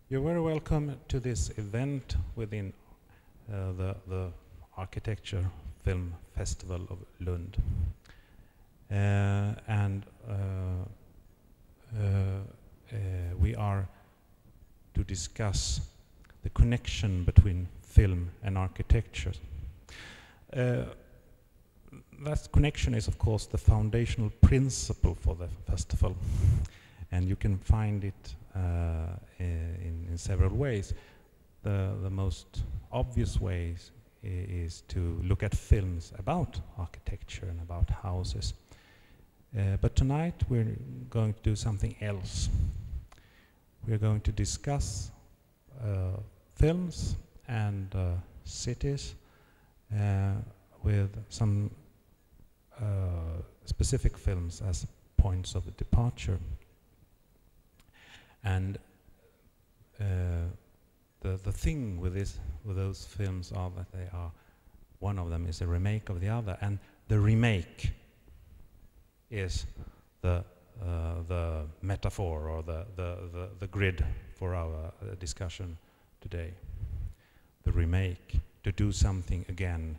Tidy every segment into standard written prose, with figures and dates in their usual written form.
You're very welcome to this event within the Architecture Film Festival of Lund. We are to discuss the connection between film and architecture. That connection is, of course, the foundational principle for the festival, and you can find it in several ways. The most obvious way is to look at films about architecture and about houses. But tonight we're going to do something else. We're going to discuss films and cities with some specific films as points of departure. And the thing with those films are that they are, one of them is a remake of the other, and the remake is the metaphor or the grid for our discussion today. The remake, to do something again,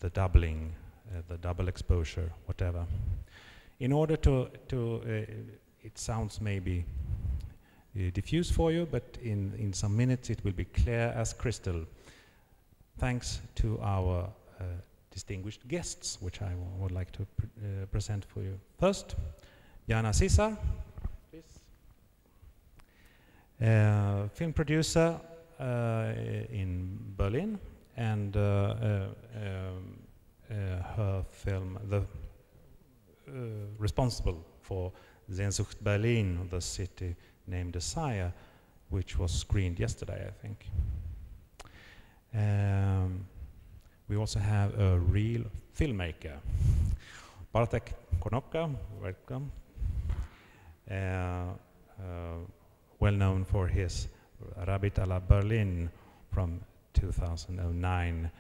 the doubling, the double exposure, whatever. In order to it sounds maybe diffuse for you, but in some minutes it will be clear as crystal. Thanks to our distinguished guests, which I would like to present for you. First, Jana Cisar, please. Film producer in Berlin, and her film, responsible for Sehnsucht Berlin, the city named Desire, which was screened yesterday, I think. We also have a real filmmaker, Bartek Konopka, welcome. Well known for his Rabbit à la Berlin from 2009,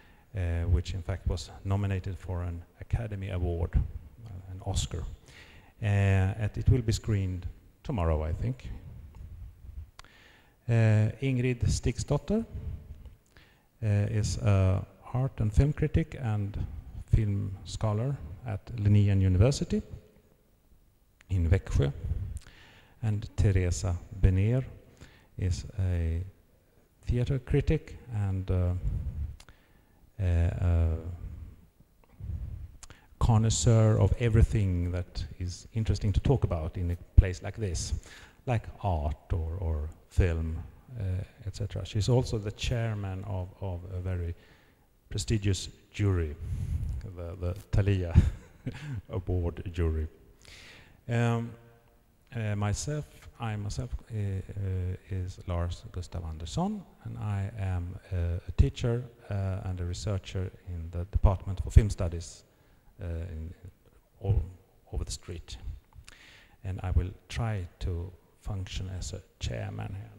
which in fact was nominated for an Academy Award, an Oscar. And it will be screened tomorrow, I think. Ingrid Stigsdotter is an art and film critic and film scholar at Linnéan University in Växjö. And Theresa, Bnér is a theater critic and connoisseur of everything that is interesting to talk about in a place like this, like art or film, etc. She's also the chairman of a very prestigious jury, the Thalia Award jury. I myself is Lars Gustaf Andersson, and I am a teacher and a researcher in the Department for Film Studies all over the street. And I will try to function as a chairman here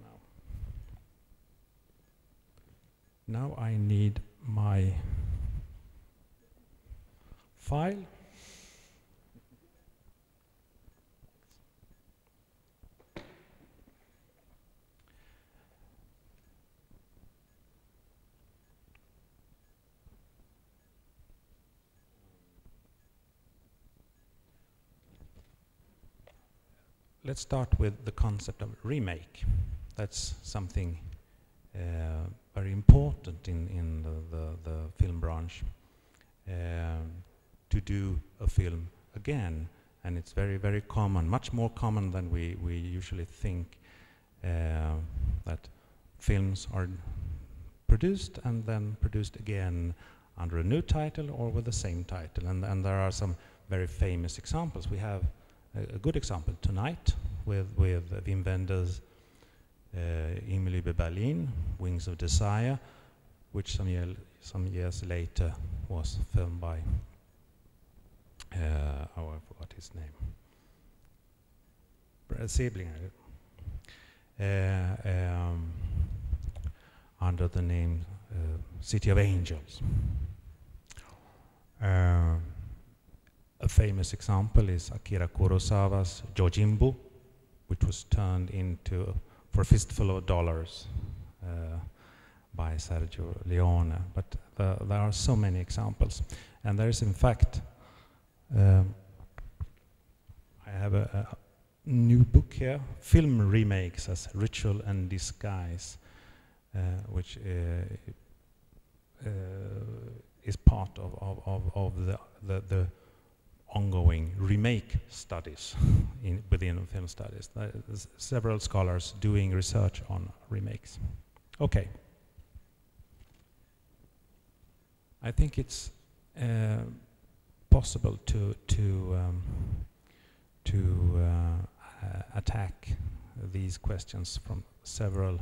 now. Now I need my file. Let's start with the concept of remake. That's something very important in the film branch, to do a film again. And it's very, very common, much more common than we usually think, that films are produced and then produced again under a new title or with the same title. And there are some very famous examples. We have a good example tonight with Wim Wenders' Emily Berlin, Wings of Desire, which some years later was filmed by, I forgot his name, Seblinger, under the name City of Angels. A famous example is Akira Kurosawa's Yojimbo, which was turned into for Fistful of Dollars by Sergio Leone, but there are so many examples. And there is, in fact, I have a new book here, Film Remakes as Ritual and Disguise, which is part of the ongoing remake studies within film studies. There's several scholars doing research on remakes. Okay. I think it's possible to attack these questions from several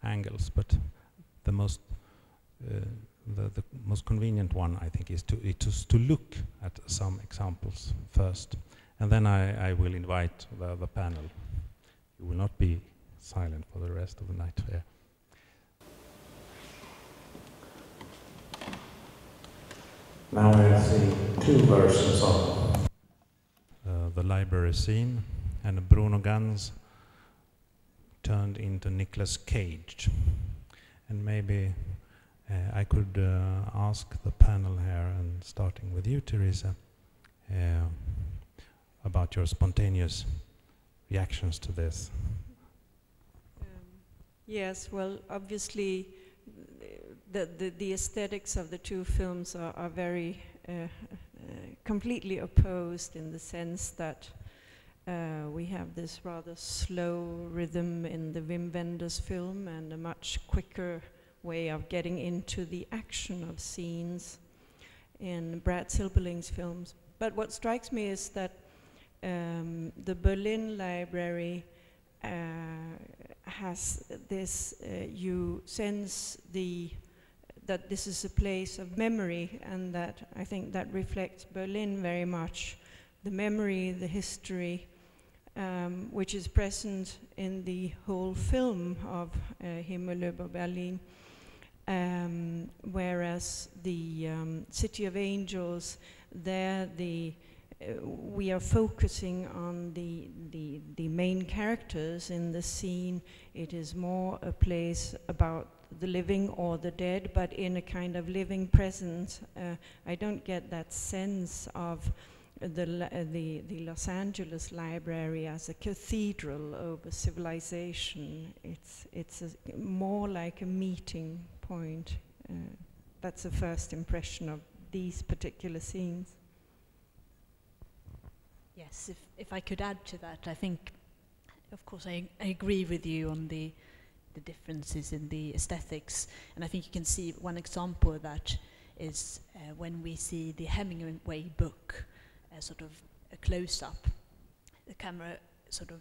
angles, but the most convenient one, I think, is to look at some examples first, and then I will invite the panel. You will not be silent for the rest of the night here. Now I see two versions of the library scene, and Bruno Ganz turned into Nicolas Cage. And maybe I could ask the panel here, and starting with you, Theresa, about your spontaneous reactions to this. Yes, well, obviously the aesthetics of the two films are very completely opposed, in the sense that we have this rather slow rhythm in the Wim Wenders film and a much quicker way of getting into the action of scenes in Brad Silberling's films. But what strikes me is that the Berlin Library has this, you sense that this is a place of memory, and that I think that reflects Berlin very much. The memory, the history, which is present in the whole film of Himmel über Berlin. Whereas the City of Angels, there we are focusing on the main characters in the scene. It is more a place about the living or the dead, but in a kind of living presence. I don't get that sense of the Los Angeles Library as a cathedral over civilization. It's more like a meeting point. That's the first impression of these particular scenes. Yes, if I could add to that, I think, of course, I agree with you on the differences in the aesthetics, and I think you can see one example of that is when we see the Hemingway book, sort of a close-up, the camera sort of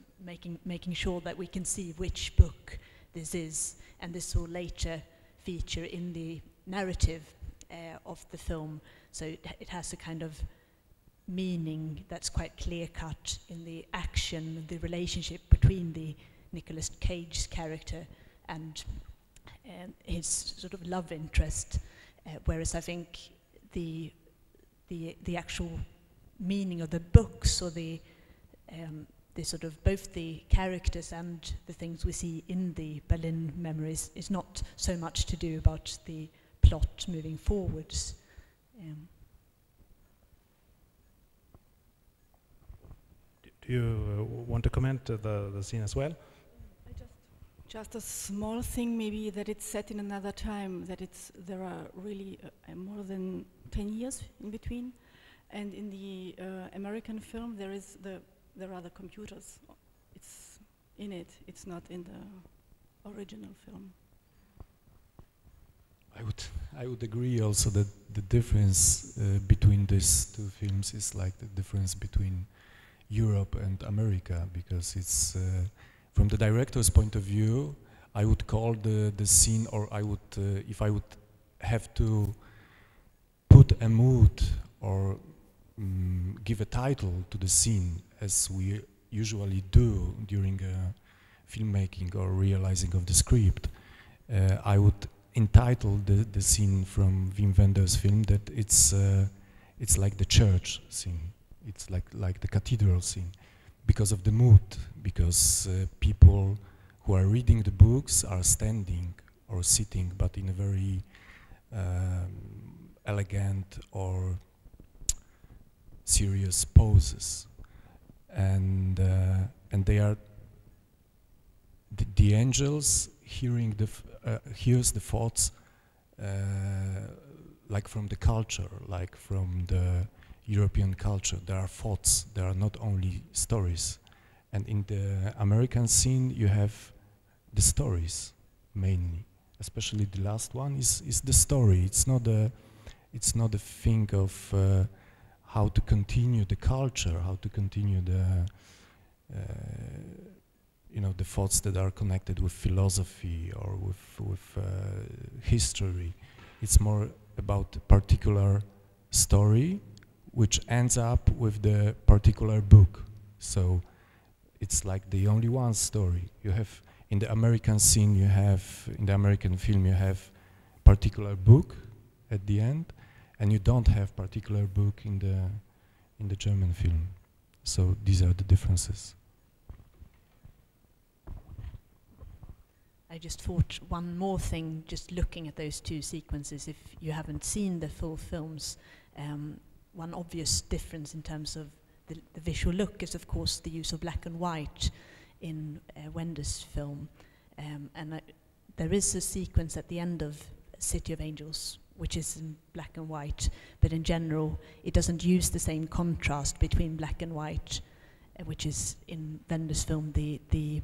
making sure that we can see which book this is, and this will later feature in the narrative of the film, so it has a kind of meaning that's quite clear-cut in the action, the relationship between the Nicolas Cage character and his sort of love interest, whereas I think the actual meaning of the books, or the sort of both the characters and the things we see in the Berlin memories is not so much to do about the plot moving forwards. Do you want to comment the scene as well? Just a small thing, maybe, that it's set in another time, that there are really more than 10 years in between, and in the American film there are the computers. It's in it. It's not in the original film. I would agree also that the difference between these two films is like the difference between Europe and America, because it's from the director's point of view, I would call the scene, or I would, if I would have to put a mood or give a title to the scene, as we usually do during filmmaking or realizing of the script, I would entitle the scene from Wim Wenders' film that it's like the church scene. It's like the cathedral scene, because of the mood, because people who are reading the books are standing or sitting, but in a very elegant or serious poses, and they are the angels hearing hears the thoughts like from the culture, like from the European culture. There are thoughts, there are not only stories. And in the American scene you have the stories mainly, especially the last one is the story. It's not a thing of how to continue the culture, how to continue the the thoughts that are connected with philosophy or with history. It's more about a particular story which ends up with the particular book. So it's like the only one story. You have in the American scene, in the American film, you have particular book at the end, and you don't have particular book in the German film. So these are the differences. I just thought one more thing, just looking at those two sequences, if you haven't seen the full films, one obvious difference in terms of the visual look is of course the use of black and white in Wender's film. There is a sequence at the end of City of Angels which is in black and white, but in general it doesn't use the same contrast between black and white, which is in Wender's film the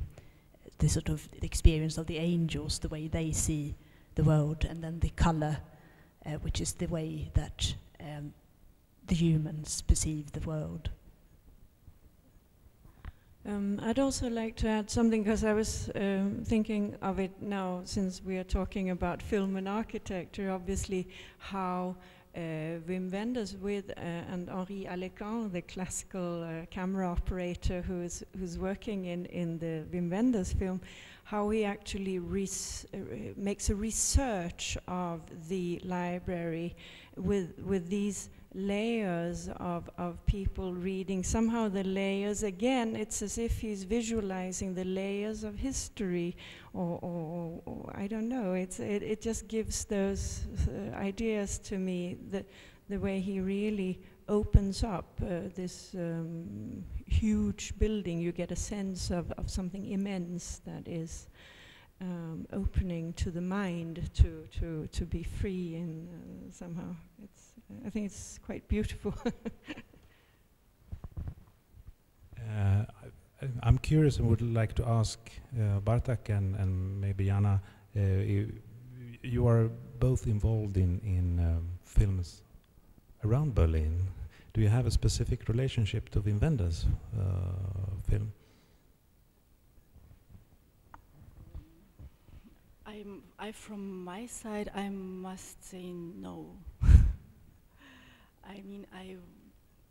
sort of experience of the angels, the way they see the world, and then the color, which is the way that the humans perceive the world. I'd also like to add something, because I was thinking of it now, since we are talking about film and architecture, obviously how Wim Wenders and Henri Alecan, the classical camera operator who's working in the Wim Wenders film, how he actually makes a research of the library with these layers of people reading. Somehow the layers, again, it's as if he's visualizing the layers of history, or I don't know, it just gives those ideas to me, the way he really opens up this huge building. You get a sense of something immense that is opening to the mind to be free, and somehow I think it's quite beautiful. I'm curious and would like to ask Bartek and maybe Jana, you are both involved in films around Berlin. Do you have a specific relationship to Wim Wenders' film? From my side, I must say no. I mean, I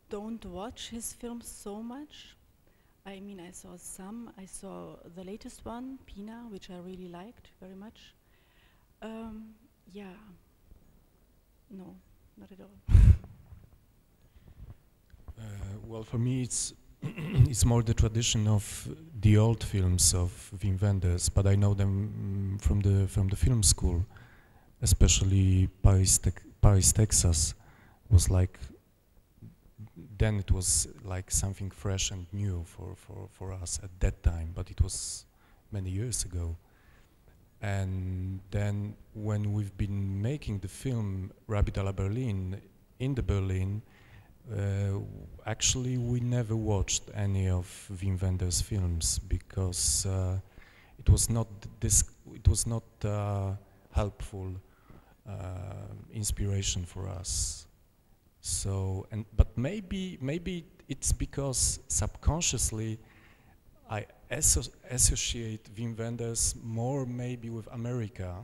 don't watch his films so much. I mean, I saw some. I saw the latest one, Pina, which I really liked very much. Yeah, no, not at all. Well, for me, it's it's more the tradition of the old films of Wim Wenders, but I know them from the film school, especially Paris, Texas. Was like, then it was like something fresh and new for us at that time, but it was many years ago. And then when we've been making the film Rabbit à la Berlin in the Berlin, actually we never watched any of Wim Wenders' films because it was not helpful inspiration for us. So, but maybe it's because subconsciously I associate Wim Wenders more maybe with America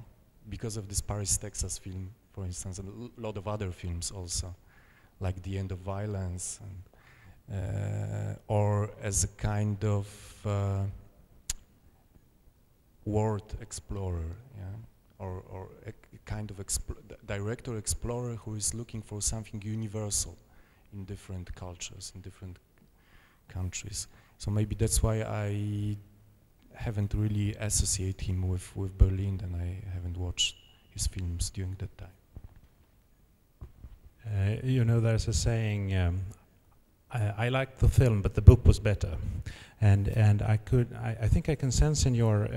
because of this Paris, Texas film, for instance, and a lot of other films also, like The End of Violence, and, or as a kind of world explorer, yeah? Or a kind of director explorer who is looking for something universal in different cultures, in different countries. So maybe that's why haven't really associated him with Berlin, and I haven't watched his films during that time. You know, there's a saying, I liked the film, but the book was better. And I think I can sense in your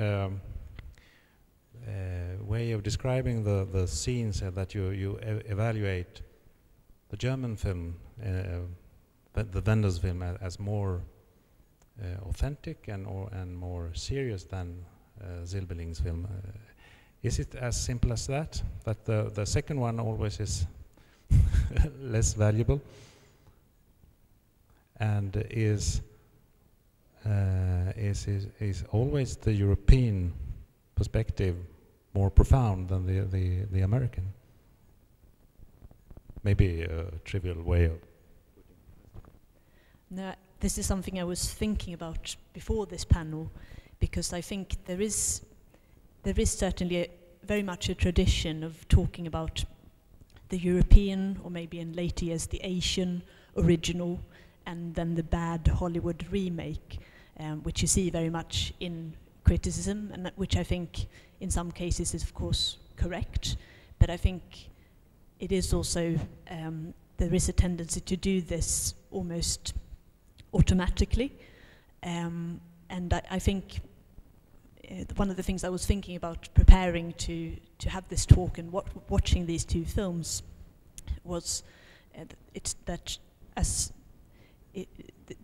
way of describing the scenes that you evaluate the German film, the Wenders film, as more authentic and more serious than Silberling's film. Is it as simple as that? That the second one always is less valuable, and is always the European perspective more profound than the American? Maybe a trivial way of. No, this is something I was thinking about before this panel, because I think there is certainly very much a tradition of talking about the European, or maybe in later years the Asian original, and then the bad Hollywood remake, which you see very much in criticism, and which I think in some cases is of course correct, but I think it is also, there is a tendency to do this almost automatically, and I think one of the things I was thinking about preparing to have this talk and watching these two films was it's that as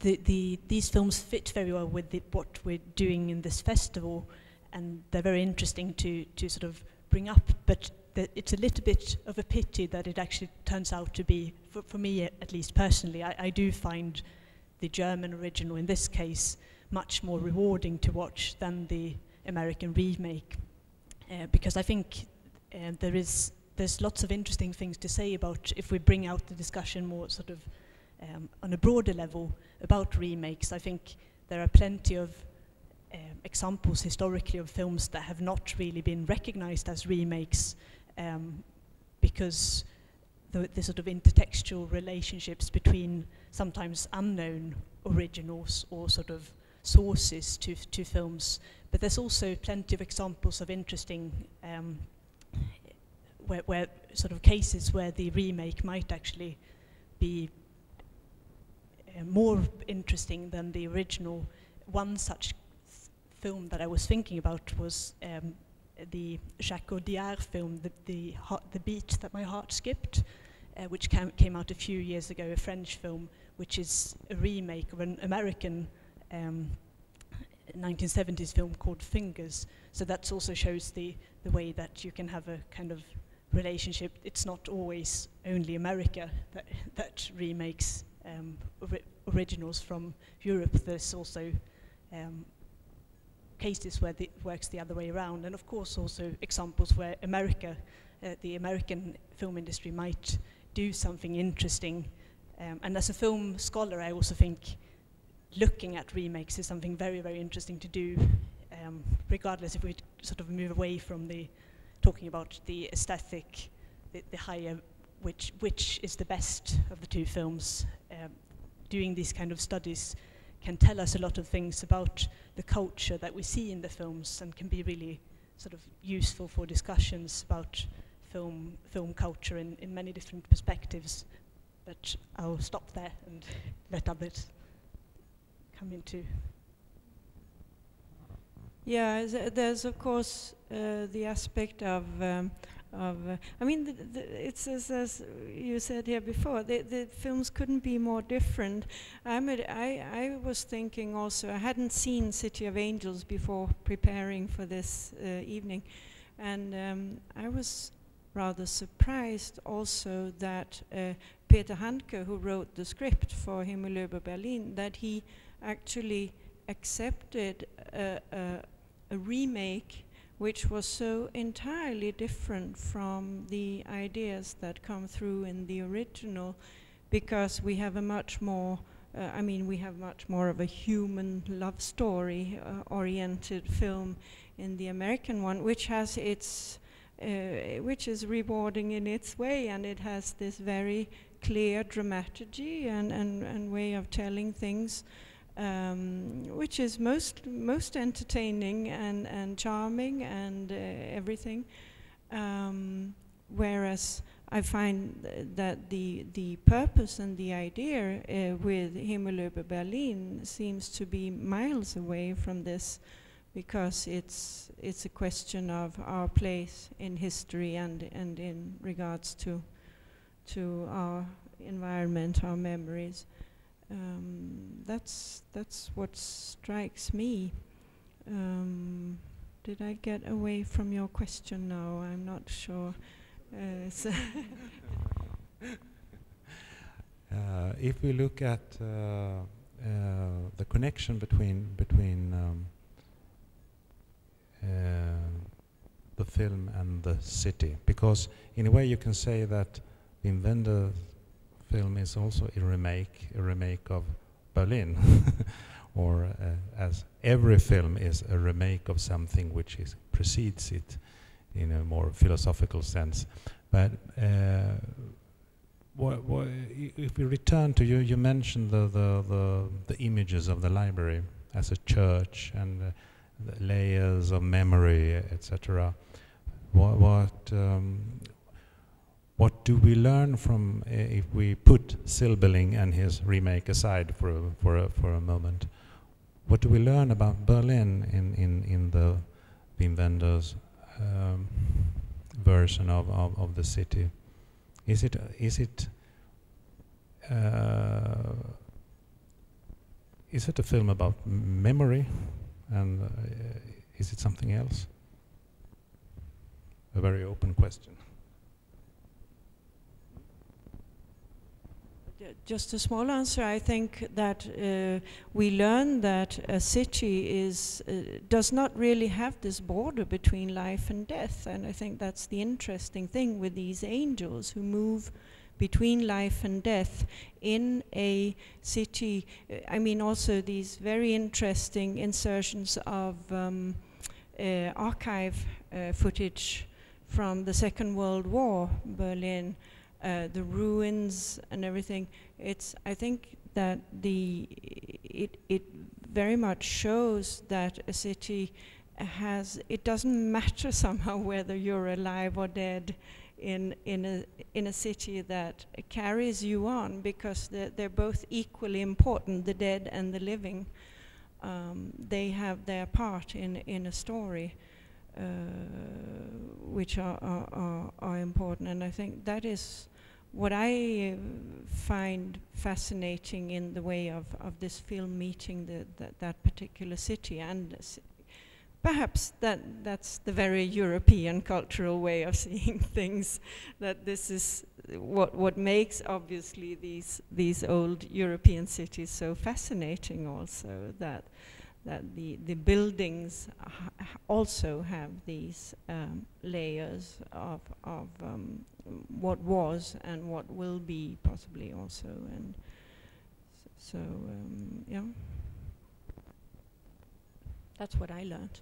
these films fit very well with what we're doing in this festival, and they're very interesting to sort of bring up, but it's a little bit of a pity that it actually turns out to be, for me at least personally, I do find the German original in this case much more rewarding to watch than the American remake, because I think there's lots of interesting things to say about, if we bring out the discussion more sort of on a broader level about remakes. I think there are plenty of examples historically of films that have not really been recognized as remakes, because the sort of intertextual relationships between sometimes unknown originals or sort of sources to films. But there's also plenty of examples of interesting where sort of cases where the remake might actually be more interesting than the original. One such film that I was thinking about was the Jacques Audiard film, the Beat That My Heart Skipped, which came out a few years ago, a French film, which is a remake of an American 1970s film called Fingers. So that also shows the way that you can have a kind of relationship. It's not always only America that remakes originals from Europe. There's also cases where it works the other way around, and of course also examples where America, the American film industry might do something interesting. And as a film scholar, I also think looking at remakes is something very, very interesting to do, regardless if we sort of move away from talking about the aesthetic, the higher, which is the best of the two films. Doing these kind of studies can tell us a lot of things about the culture that we see in the films, and can be really sort of useful for discussions about film culture in many different perspectives. But I'll stop there and let others come into. Yeah, there's of course the aspect of I mean, it's as you said here before, the films couldn't be more different. I was thinking also, I hadn't seen City of Angels before preparing for this evening, and I was rather surprised also that Peter Handke, who wrote the script for Himmel über Berlin, that he actually accepted a remake which was so entirely different from the ideas that come through in the original, because we have a much more, we have much more of a human love story oriented film in the American one, which has its, which is rewarding in its way, and it has this very clear dramaturgy and way of telling things. which is most entertaining and charming and everything. Whereas I find that the purpose and the idea with Himmel über Berlin seems to be miles away from this, because it's a question of our place in history and in regards to our environment, our memories. That's what strikes me. Did I get away from your question now? I'm not sure. If we look at the connection between the film and the city, because in a way you can say that the Inventor film is also a remake of Berlin, or as every film is a remake of something which precedes it in a more philosophical sense. But if we return to you mentioned the images of the library as a church and the layers of memory, etc. What do we learn from, if we put Silberling and his remake aside for a moment? What do we learn about Berlin in the Inventor's version of the city? Is it a film about memory, and is it something else? A very open question. Just a small answer. I think that we learn that a city does not really have this border between life and death, and I think that's the interesting thing with these angels who move between life and death in a city. I mean, also these very interesting insertions of archive footage from the Second World War, Berlin. The ruins and everything. I think that it very much shows that a city it doesn't matter somehow whether you're alive or dead in a city that carries you on, because they're both equally important, the dead and the living. They have their part in a story, which are important, and I think that is what I find fascinating in the way of this film meeting that particular city, and perhaps that's the very European cultural way of seeing things. That this is what makes obviously these old European cities so fascinating. Also that the buildings also have these layers of what was and what will be possibly also, and so yeah, that's what I learned.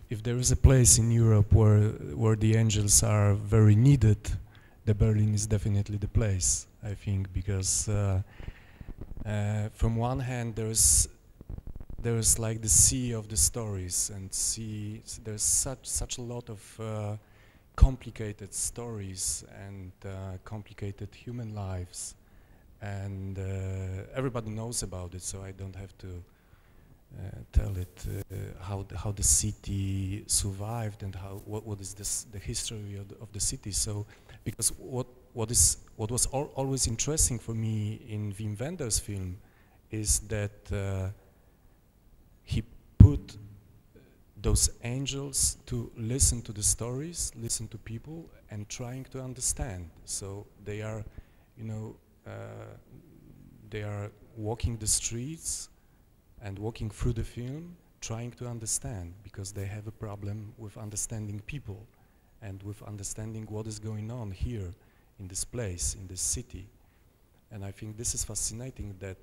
If there is a place in Europe where the angels are very needed, the Berlin is definitely the place, I think, because from one hand there's like the sea of the stories, and there's such a lot of complicated stories and complicated human lives, and everybody knows about it, so I don't have to tell it how the city survived and what is the history of the city. So because what was always interesting for me in Wim Wenders' film is that he put those angels to listen to the stories, listen to people, and trying to understand. So they are, they are walking the streets and walking through the film, trying to understand, because they have a problem with understanding people and with understanding what is going on here in this place, in this city. And I think this is fascinating that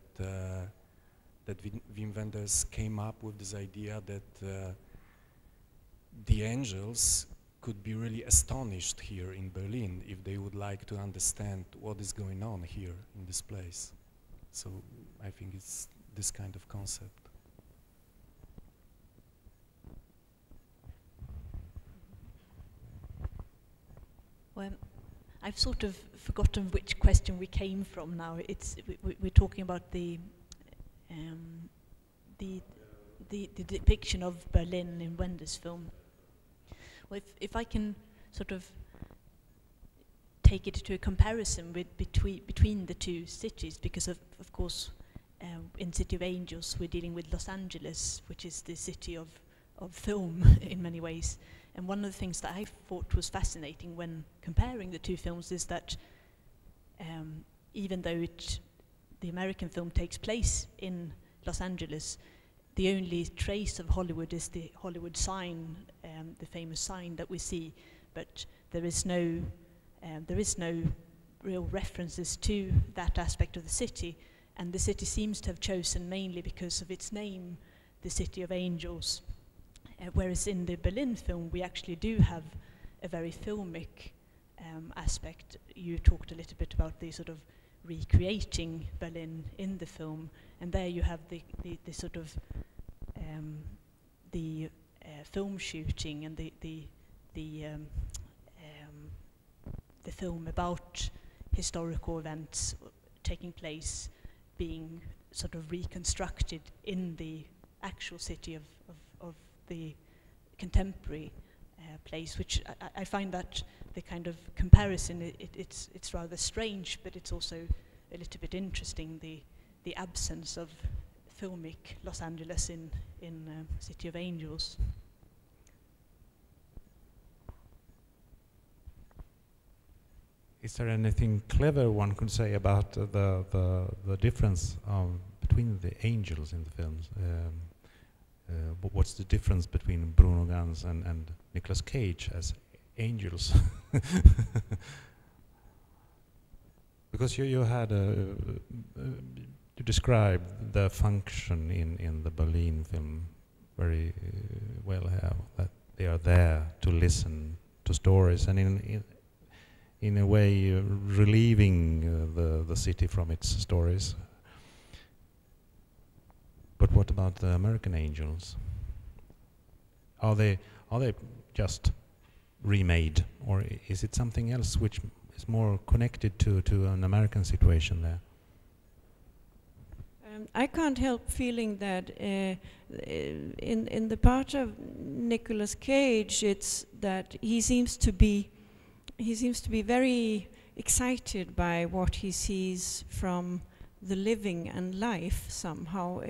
Wim Wenders came up with this idea that the angels could be really astonished here in Berlin if they would like to understand what is going on here in this place. So I think it's this kind of concept. Well, I've sort of forgotten which question we came from now. We're talking about the depiction of Berlin in Wender's film. Well, if I can sort of take it to a comparison with between the two cities, because of course in City of Angels we're dealing with Los Angeles, which is the city of film in many ways. And one of the things that I thought was fascinating when comparing the two films is that even though the American film takes place in Los Angeles, the only trace of Hollywood is the Hollywood sign, the famous sign that we see, but there is no real references to that aspect of the city, and the city seems to have chosen mainly because of its name, the City of Angels. Whereas in the Berlin film, we actually do have a very filmic aspect. You talked a little bit about the sort of recreating Berlin in the film, and there you have the sort of film shooting and the film about historical events taking place being sort of reconstructed in the actual city of the contemporary place, which I find that the kind of comparison, it's rather strange, but it's also a little bit interesting, the absence of filmic Los Angeles in City of Angels. Is there anything clever one could say about the difference between the angels in the films? What's the difference between Bruno Ganz and Nicolas Cage as angels? Because you had you described the function in the Berlin film very well, how that they are there to listen to stories and in a way relieving the city from its stories. But what about the American angels? Are they just remade, or is it something else which is more connected to an American situation there? I can't help feeling that in the part of Nicolas Cage, it's that he seems to be very excited by what he sees from the living and life somehow.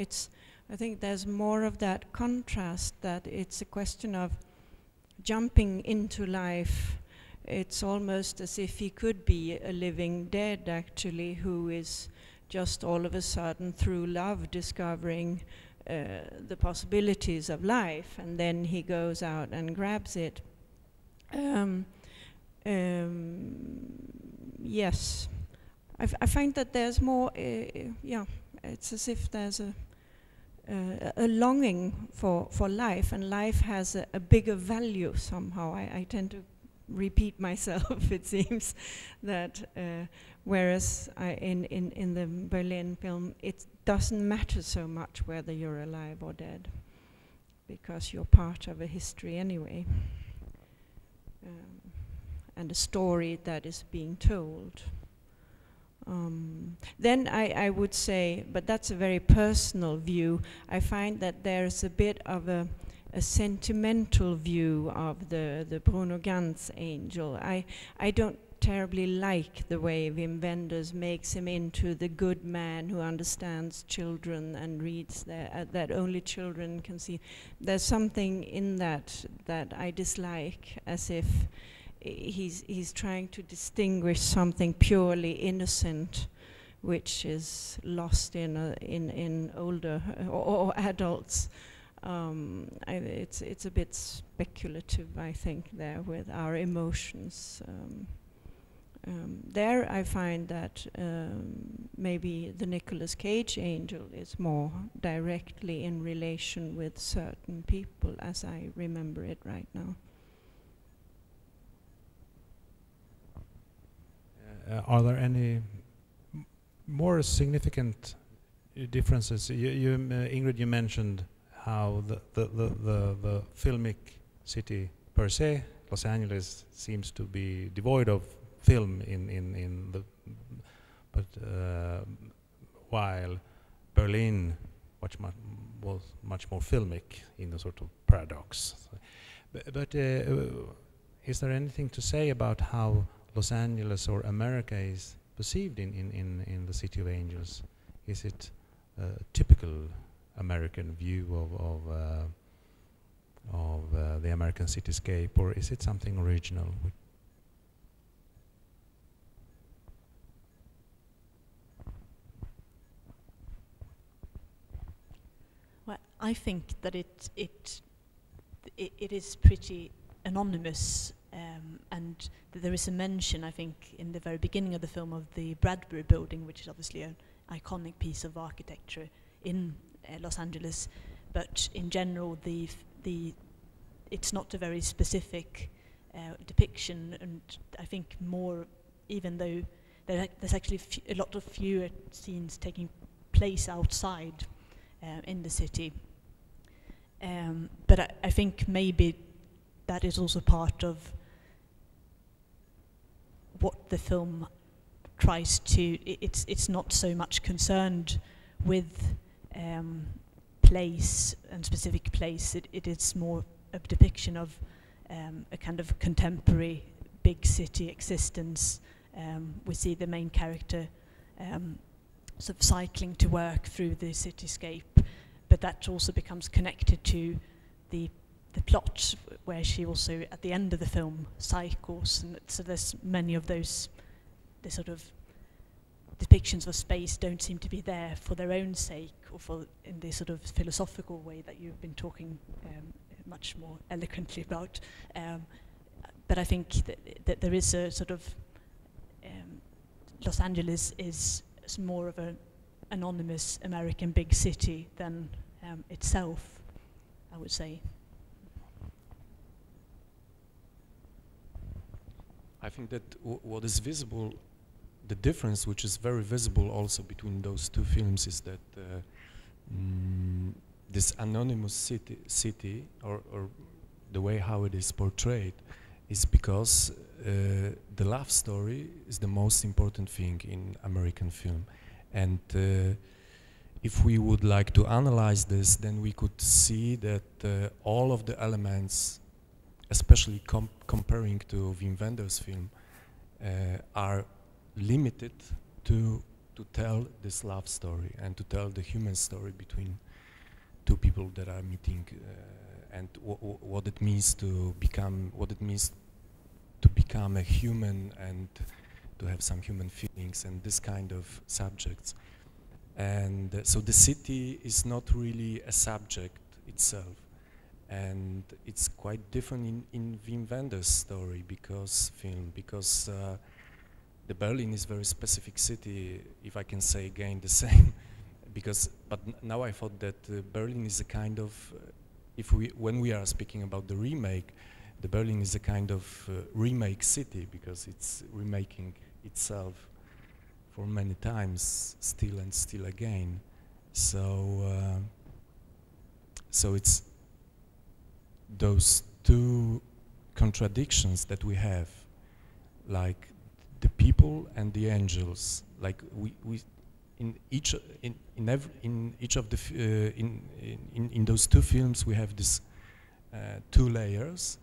I think there's more of that contrast, that it's a question of jumping into life. It's almost as if he could be a living dead, actually, who is just all of a sudden through love discovering the possibilities of life, and then he goes out and grabs it. Yes, I find that there's more, it's as if there's a longing for life, and life has a bigger value somehow. I tend to repeat myself, it seems, that whereas in the Berlin film, it doesn't matter so much whether you're alive or dead, because you're part of a history anyway, and a story that is being told. Then I would say, but that's a very personal view, I find that there's a bit of a sentimental view of the Bruno Ganz angel. I don't terribly like the way Wim Wenders makes him into the good man who understands children and reads that only children can see. There's something in that I dislike, as if he's trying to distinguish something purely innocent, which is lost in older or adults. It's a bit speculative, I think, there with our emotions. There I find that maybe the Nicolas Cage angel is more directly in relation with certain people, as I remember it right now. are there any more significant differences? Ingrid, you mentioned how the filmic city per se, Los Angeles, seems to be devoid of film in the, but while Berlin was much more filmic in a sort of paradox. But is there anything to say about how Los Angeles or America is perceived in the City of Angels? Is it a typical American view of the American cityscape, or is it something original? Well, I think that it is pretty anonymous, and that there is a mention, I think, in the very beginning of the film of the Bradbury Building, which is obviously an iconic piece of architecture in Los Angeles, but in general, it's not a very specific depiction, and I think more, even though there's actually a lot of fewer scenes taking place outside in the city. But I think maybe that is also part of what the film tries to. It's not so much concerned with place and specific place. It is more a depiction of a kind of contemporary big city existence. We see the main character sort of cycling to work through the cityscape, but that also becomes connected to the plot, where she also at the end of the film cycles, and so there's many of those the sort of depictions of space don't seem to be there for their own sake, or for in the sort of philosophical way that you've been talking much more eloquently about. But I think that there is a sort of Los Angeles is more of an anonymous American big city than itself, I would say. I think that what is visible, the difference which is very visible also between those two films, is that this anonymous city or the way how it is portrayed is because the love story is the most important thing in American film. And if we would like to analyze this, then we could see that all of the elements, especially comparing to Wim Wenders' film, are limited to tell this love story and to tell the human story between two people that are meeting, and what it means to become a human and to have some human feelings and this kind of subjects. And so the city is not really a subject itself, and it's quite different in Wim Wenders' story because the Berlin is a very specific city, if I can say again the same, but now I thought that Berlin is a kind of, when we are speaking about the remake, the Berlin is a kind of remake city because it's remaking itself for many times, still and still again. So it's those two contradictions that we have, like the people and the angels. Like we in each of the in those two films we have this two layers,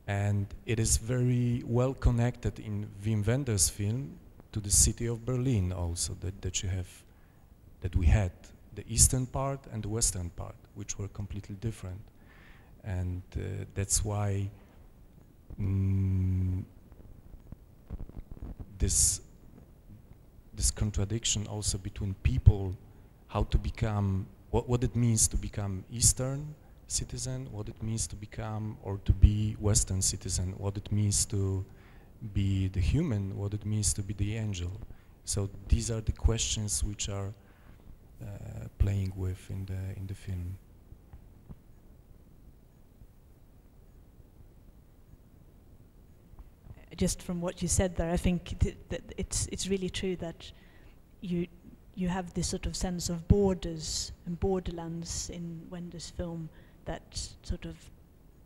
and it is very well connected in Wim Wenders' film to the city of Berlin also, that we had the eastern part and the western part, which were completely different. And that's why this contradiction also between people, how to become, what it means to become Eastern citizen, what it means to become or to be Western citizen, what it means to be the human, what it means to be the angel. So these are the questions which are playing with in the film. just from what you said there, I think that it's really true that you have this sort of sense of borders and borderlands in Wender's film that sort of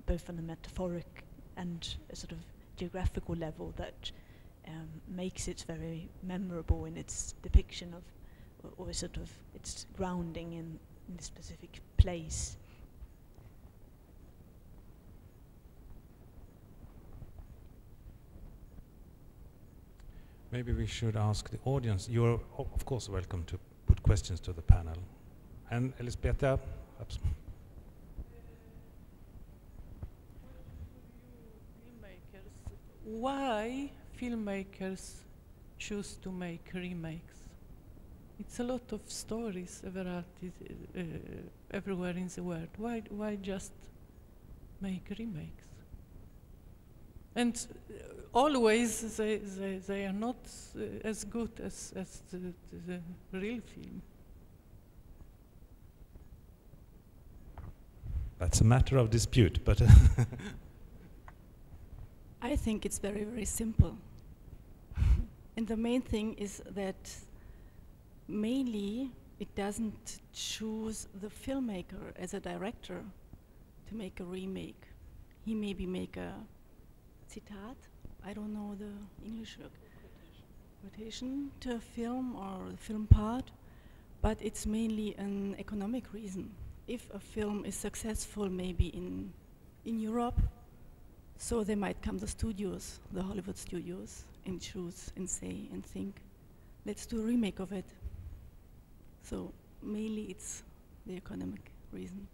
both on a metaphoric and a sort of geographical level that makes it very memorable in its depiction of, or sort of its grounding in this specific place. Maybe we should ask the audience. You're of course welcome to put questions to the panel. And Elisabetta, why filmmakers choose to make remakes? It's a lot of stories everywhere in the world. Why just make remakes? And always they are not as good as the real film. that's a matter of dispute, but I think it's very, very simple. And the main thing is that mainly it doesn't choose the filmmaker as a director to make a remake. He maybe make a citat, I don't know the English quotation to a film or the film part, but it's mainly an economic reason. If a film is successful maybe in Europe, so they might come the studios, the Hollywood studios, and choose and say and think, let's do a remake of it. So mainly it's the economic reason.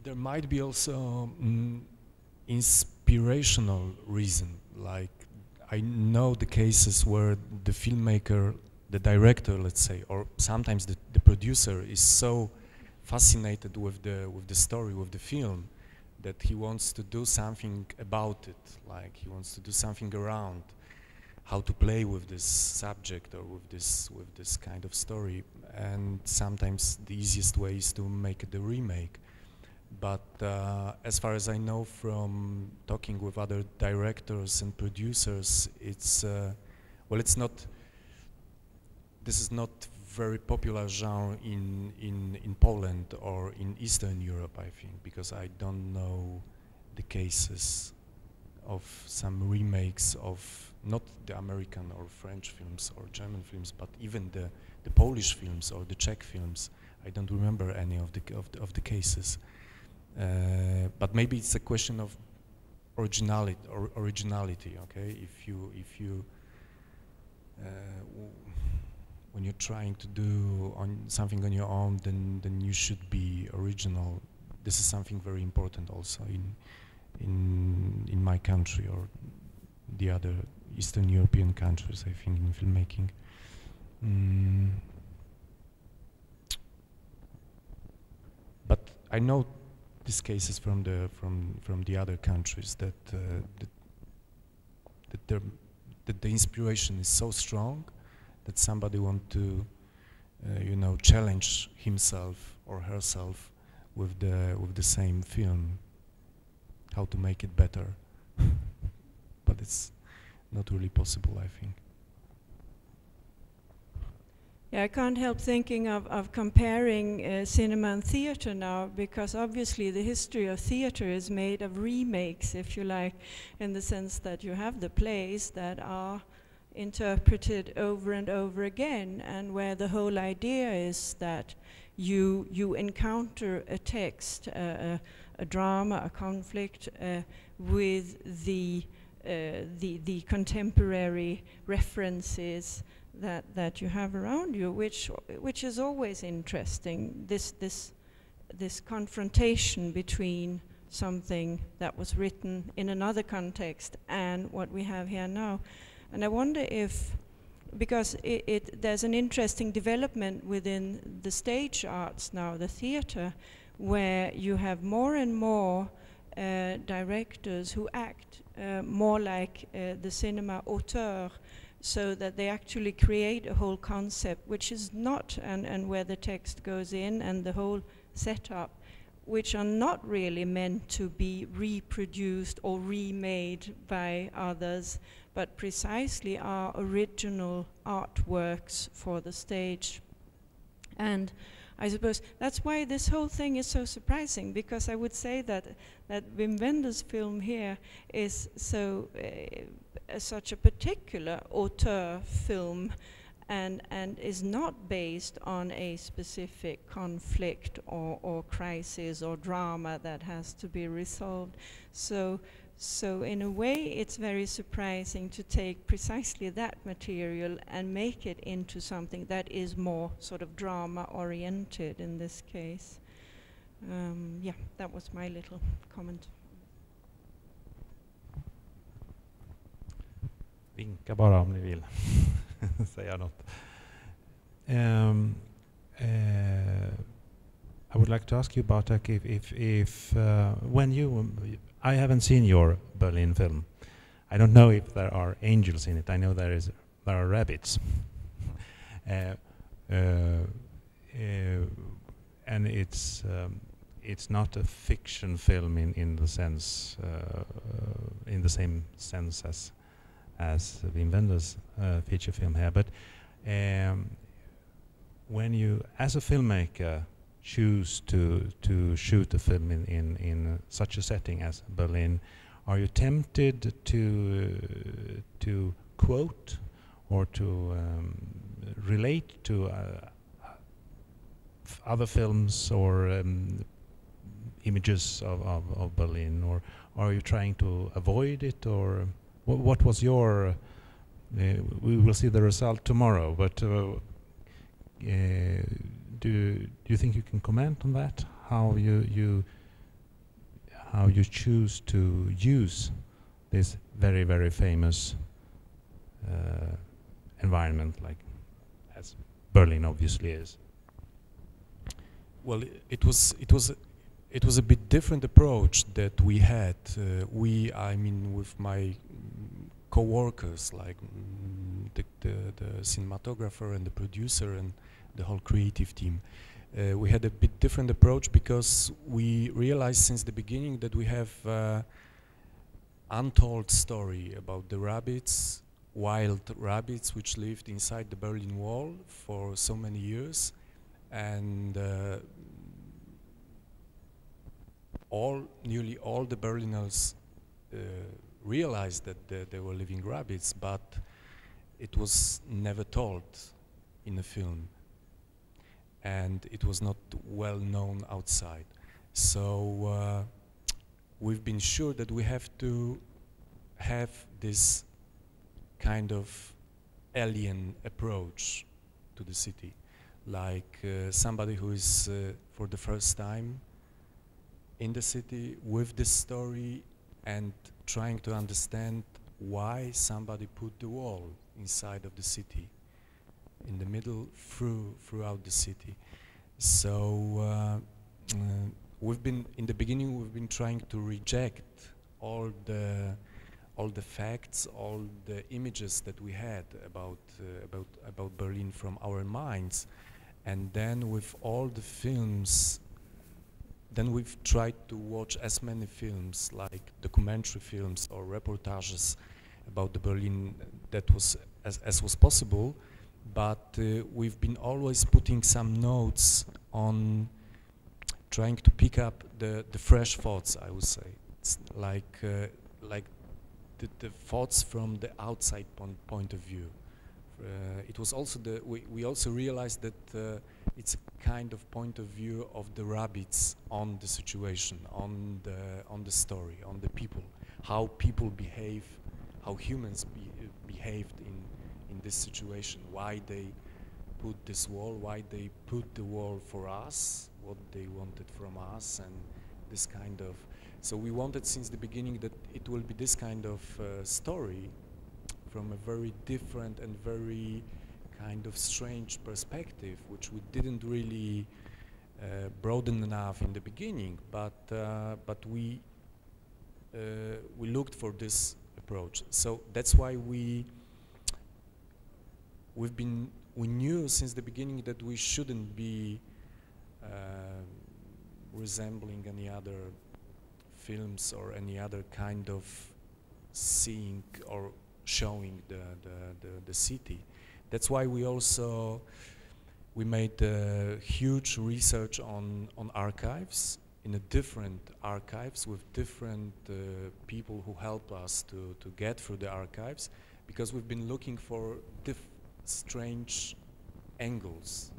There might be also inspirational reason, like I know the cases where the filmmaker, the director, let's say, or sometimes the producer is so fascinated with the story, with the film, that he wants to do something about it, like he wants to do something around how to play with this subject or with this kind of story. And sometimes the easiest way is to make the remake. But as far as I know from talking with other directors and producers, it's well, it's not. This is not very popular genre in Poland or in Eastern Europe, I think, because I don't know the cases of some remakes of not the American or French films or German films, but even the Polish films or the Czech films. I don't remember any of the cases. But maybe it's a question of originality. Okay, if you when you're trying to do something on your own, then you should be original. This is something very important also in my country or the other Eastern European countries, I think, in filmmaking. But I know these cases from the other countries that the inspiration is so strong that somebody want to challenge himself or herself with the same film, how to make it better. But it's not really possible, I think. Yeah, I can't help thinking of comparing cinema and theater now, because obviously the history of theater is made of remakes, if you like, in the sense that you have the plays that are interpreted over and over again, and where the whole idea is that you encounter a text, a drama, a conflict, with the contemporary references that you have around you, which is always interesting. This confrontation between something that was written in another context and what we have here now. And I wonder if, because there's an interesting development within the stage arts now, the theater, where you have more and more directors who act more like the cinema auteur, so that they actually create a whole concept which is not, and where the text goes in and the whole setup, which are not really meant to be reproduced or remade by others, but precisely are original artworks for the stage. And I suppose that's why this whole thing is so surprising, because I would say that Wim Wenders's film here is so such a particular auteur film, and is not based on a specific conflict or crisis or drama that has to be resolved. So in a way, it's very surprising to take precisely that material and make it into something that is more sort of drama-oriented in this case. Yeah, that was my little comment. Vinka bara om ni vill säga något. I would like to ask you, Bartek, if when I haven't seen your Berlin film. I don't know if there are angels in it. I know there are rabbits, and it's not a fiction film in the sense in the same sense as Wim Wenders's feature film here. But when you, as a filmmaker, choose to shoot a film in such a setting as Berlin, are you tempted to quote or to relate to other films or images of Berlin, or are you trying to avoid it, or what was your? We will see the result tomorrow, but do you think you can comment on that? How you choose to use this very, very famous environment, like as Berlin obviously is? Well, it was a bit different approach that we had. I mean, with my co-workers, like the cinematographer and the producer and the whole creative team. We had a bit different approach because we realized since the beginning that we have untold story about the rabbits, wild rabbits which lived inside the Berlin Wall for so many years, and nearly all the Berliners realized that they were living rabbits, but it was never told in a film, and it was not well known outside. So we've been sure that we have to have this kind of alien approach to the city, like somebody who is for the first time in the city with this story and trying to understand why somebody put the wall inside of the city, in the middle, throughout the city. So in the beginning we've been trying to reject all the facts, all the images that we had about Berlin from our minds, and then with all the films, then we've tried to watch as many films, like documentary films or reportages about the Berlin that was as was possible, but we've been always putting some notes on trying to pick up the fresh thoughts, I would say. It's like the thoughts from the outside point of view. It was also we also realized that it's a kind of point of view of the rabbits on the situation, on the story, on the people, how people behave, how humans behaved in this situation, why they put this wall, why they put the wall for us, what they wanted from us, and this kind of. So we wanted since the beginning that it will be this kind of story from a very different and very kind of strange perspective, which we didn't really broaden enough in the beginning, but we looked for this approach. So that's why we knew since the beginning that we shouldn't be resembling any other films or any other kind of seeing or showing the city. That's why we made huge research on archives, in a different archives with different people who help us to get through the archives, because we've been looking for strange angles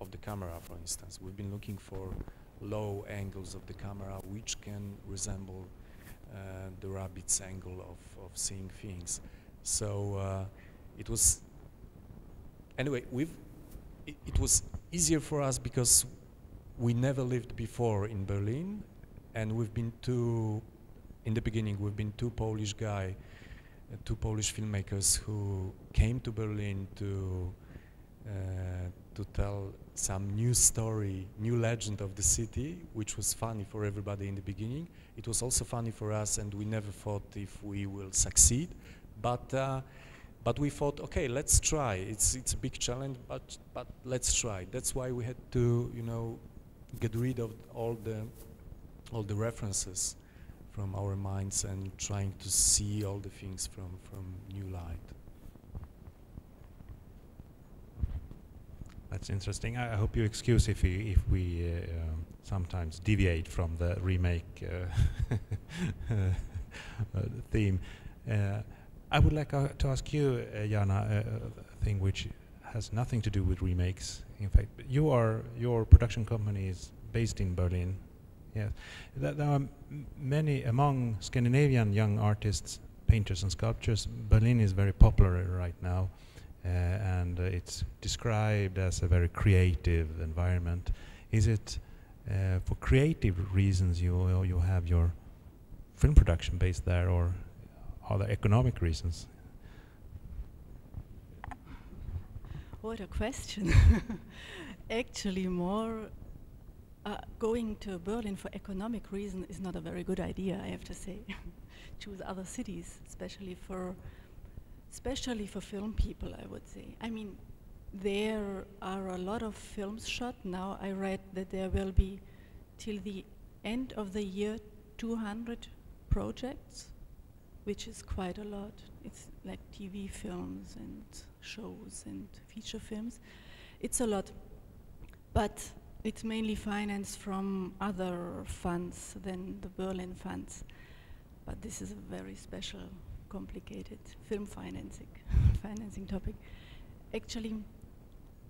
of the camera, for instance. We've been looking for low angles of the camera which can resemble the rabbit's angle of seeing things. So it was, anyway, it was easier for us because we never lived before in Berlin, and we've been in the beginning, we've been two Polish filmmakers who came to Berlin to tell some new story, new legend of the city, which was funny for everybody in the beginning. It was also funny for us, and we never thought if we will succeed, but we thought, okay, let's try. It's a big challenge, but let's try. That's why we had to, get rid of all the references from our minds and trying to see all the things from new light. That's interesting. I hope you excuse if we sometimes deviate from the remake theme. I would like to ask you, Jana, a thing which has nothing to do with remakes. In fact, your production company is based in Berlin. Yes, there are many among Scandinavian young artists, painters, and sculptors. Berlin is very popular right now, and it's described as a very creative environment. Is it for creative reasons you have your film production based there, or are there economic reasons? What a question. Actually, more going to Berlin for economic reason is not a very good idea, I have to say. Choose other cities, especially for film people, I would say. I mean, there are a lot of films shot now. I read that there will be, till the end of the year, 200 projects, which is quite a lot. It's like TV films and shows and feature films. It's a lot, but it's mainly financed from other funds than the Berlin funds. But this is a very special, complicated film financing topic. Actually,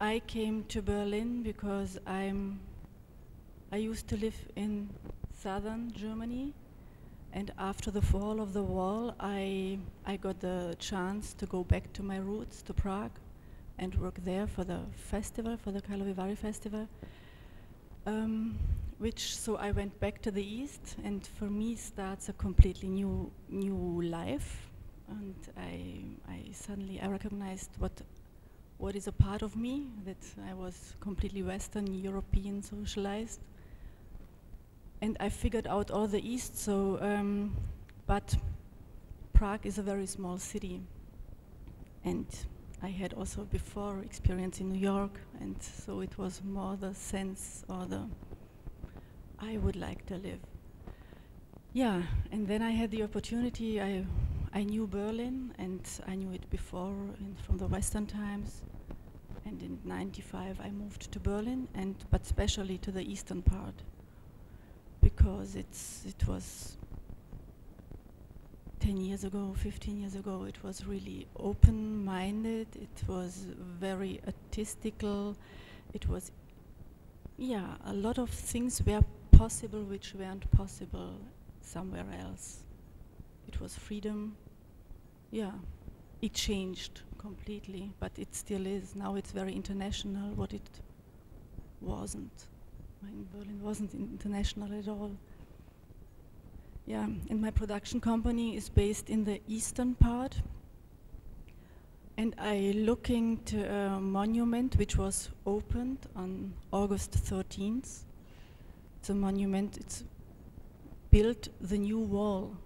I came to Berlin because I used to live in southern Germany, and after the fall of the wall, I got the chance to go back to my roots, to Prague, and work there for the festival, for the Karlovy Vary festival. So I went back to the east, and for me starts a completely new life. And I suddenly recognized what is a part of me, that I was completely Western European socialized. And I figured out all the East, but Prague is a very small city. And I had also before experience in New York, and so it was more the sense or I would like to live. Yeah, and then I had the opportunity, I knew Berlin, and I knew it before from the Western times. And in '95 I moved to Berlin, but especially to the eastern part, because it was 10 years ago, 15 years ago, it was really open-minded, it was very artistical, it was, a lot of things were possible which weren't possible somewhere else. It was freedom, it changed completely, but it still is. Now it's very international, what it wasn't. Berlin wasn't international at all. Yeah, and my production company is based in the eastern part. And I looking to a monument which was opened on August 13th. It's a monument, it's built the new wall,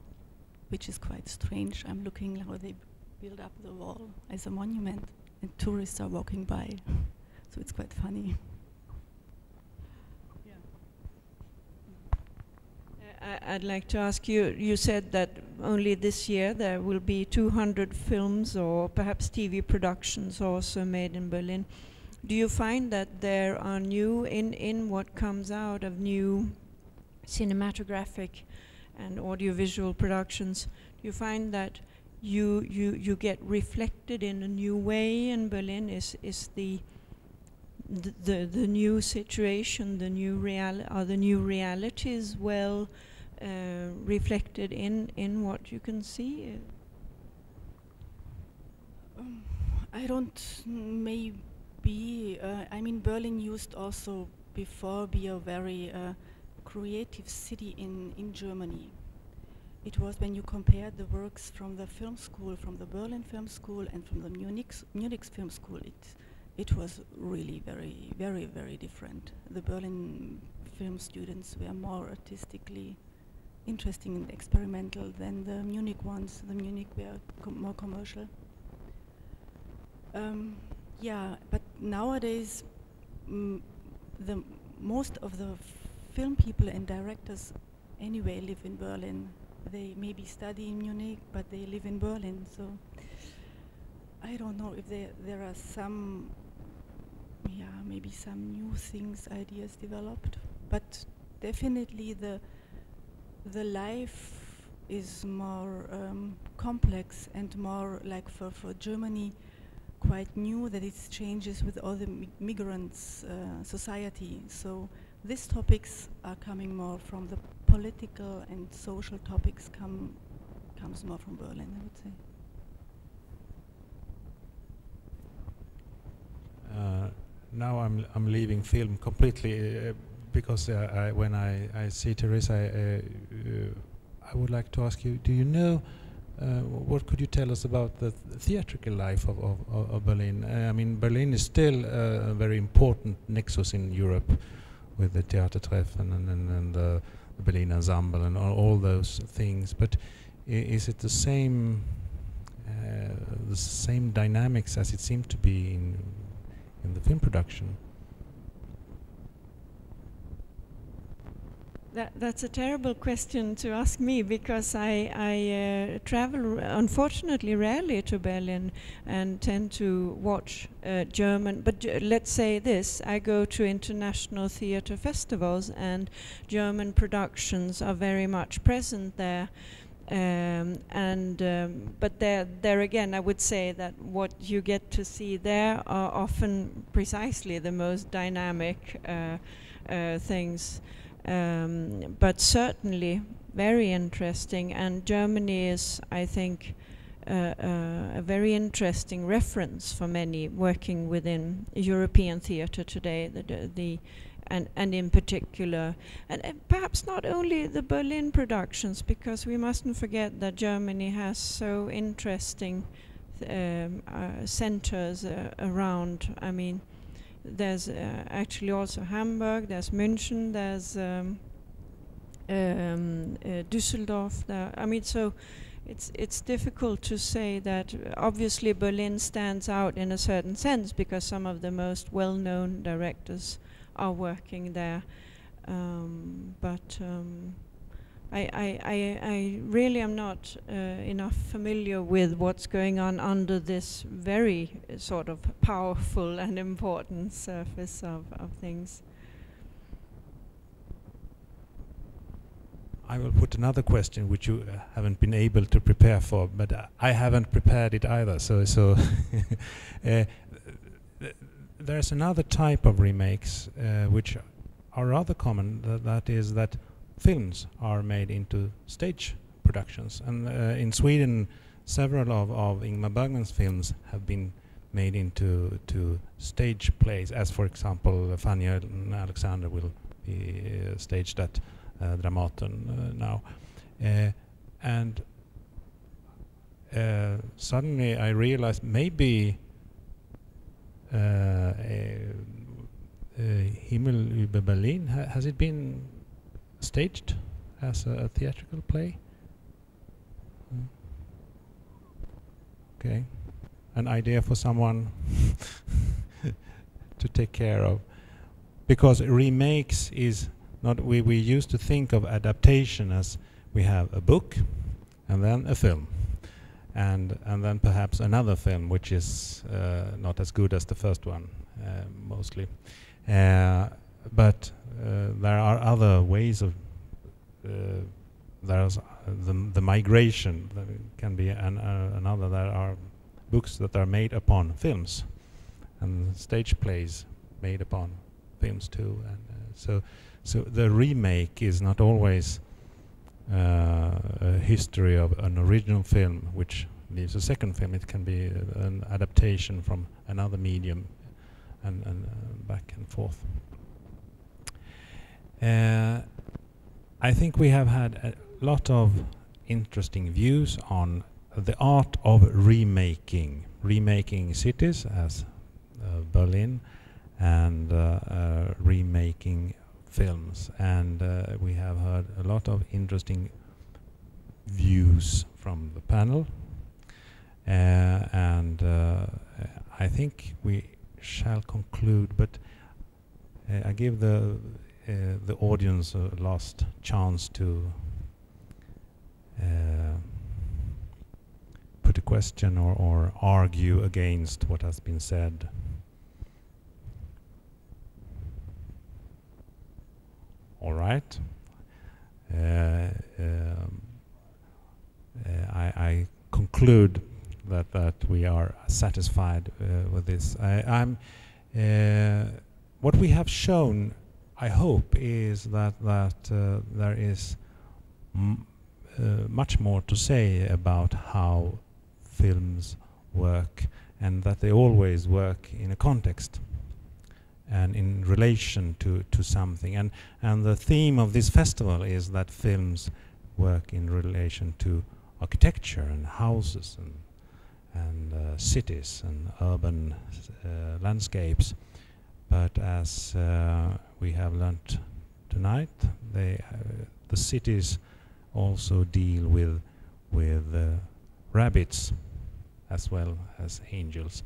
which is quite strange. I'm looking how they build up the wall as a monument, and tourists are walking by. So it's quite funny. I'd like to ask you, you said that only this year there will be 200 films or perhaps TV productions also made in Berlin. Do you find that there are new, in what comes out of new cinematographic and audiovisual productions, do you find that you get reflected in a new way in Berlin? Is the new situation, the new realities well reflected in what you can see? I don't, maybe, I mean Berlin used also before be a very creative city in Germany. It was when you compared the works from the film school, from the Berlin Film School and from the Munich Film School, it was really very different. The Berlin film students were more artistically interesting and experimental than the Munich ones. The Munich were more commercial. Yeah, but nowadays the most of the film people and directors anyway live in Berlin. They maybe study in Munich, but they live in Berlin. So I don't know if there are some, yeah, maybe some new things, ideas developed. But definitely the life is more complex and more like for Germany quite new, that it changes with all the migrants society. So these topics are coming more from the political and social topics comes more from Berlin, I would say. Now I'm leaving film completely because when I see Theresa, I would like to ask you: do you know what could you tell us about the theatrical life of Berlin? I mean, Berlin is still a very important nexus in Europe, with the Theatertreff and the Berlin Ensemble and all those things. But is it the same dynamics as it seemed to be in the film production? That's a terrible question to ask me, because I travel unfortunately rarely to Berlin and tend to watch German, but let's say this, I go to international theater festivals and German productions are very much present there. But there again, I would say that what you get to see there are often precisely the most dynamic things. But certainly very interesting, and Germany is, I think, a very interesting reference for many working within European theatre today. And in particular, and perhaps not only the Berlin productions, because we mustn't forget that Germany has so interesting centers around. I mean, there's actually also Hamburg, there's München, there's Düsseldorf. I mean, so it's difficult to say that. Obviously, Berlin stands out in a certain sense because some of the most well-known directors are working there. But I really am not enough familiar with what's going on under this very sort of powerful and important surface of things. I will put another question which you haven't been able to prepare for, but I haven't prepared it either. So there's another type of remakes which are rather common. That is that films are made into stage productions, and in Sweden several of Ingmar Bergman's films have been made into stage plays, as for example Fanny and Alexander will be staged at Dramaten now, and suddenly I realized maybe Himmel über Berlin, has it been staged as a theatrical play? Okay, an idea for someone to take care of, because remakes is we used to think of adaptation as we have a book and then a film, and then perhaps another film which is not as good as the first one, mostly. But there are other ways of there's the migration. There can be another. There are books that are made upon films, and stage plays made upon films too. And so the remake is not always a history of an original film which leaves a second film. It can be an adaptation from another medium, and back and forth. I think we have had a lot of interesting views on the art of remaking cities as Berlin, and remaking films, and we have heard a lot of interesting views from the panel, and I think we shall conclude, but I give the audience a last chance to put a question or argue against what has been said. All right. I conclude that we are satisfied with this. What we have shown, I hope, is that there is much more to say about how films work, and that they always work in a context and in relation to something. And the theme of this festival is that films work in relation to architecture and houses and cities and urban landscapes. But as we have learnt tonight, the cities also deal with rabbits as well as angels.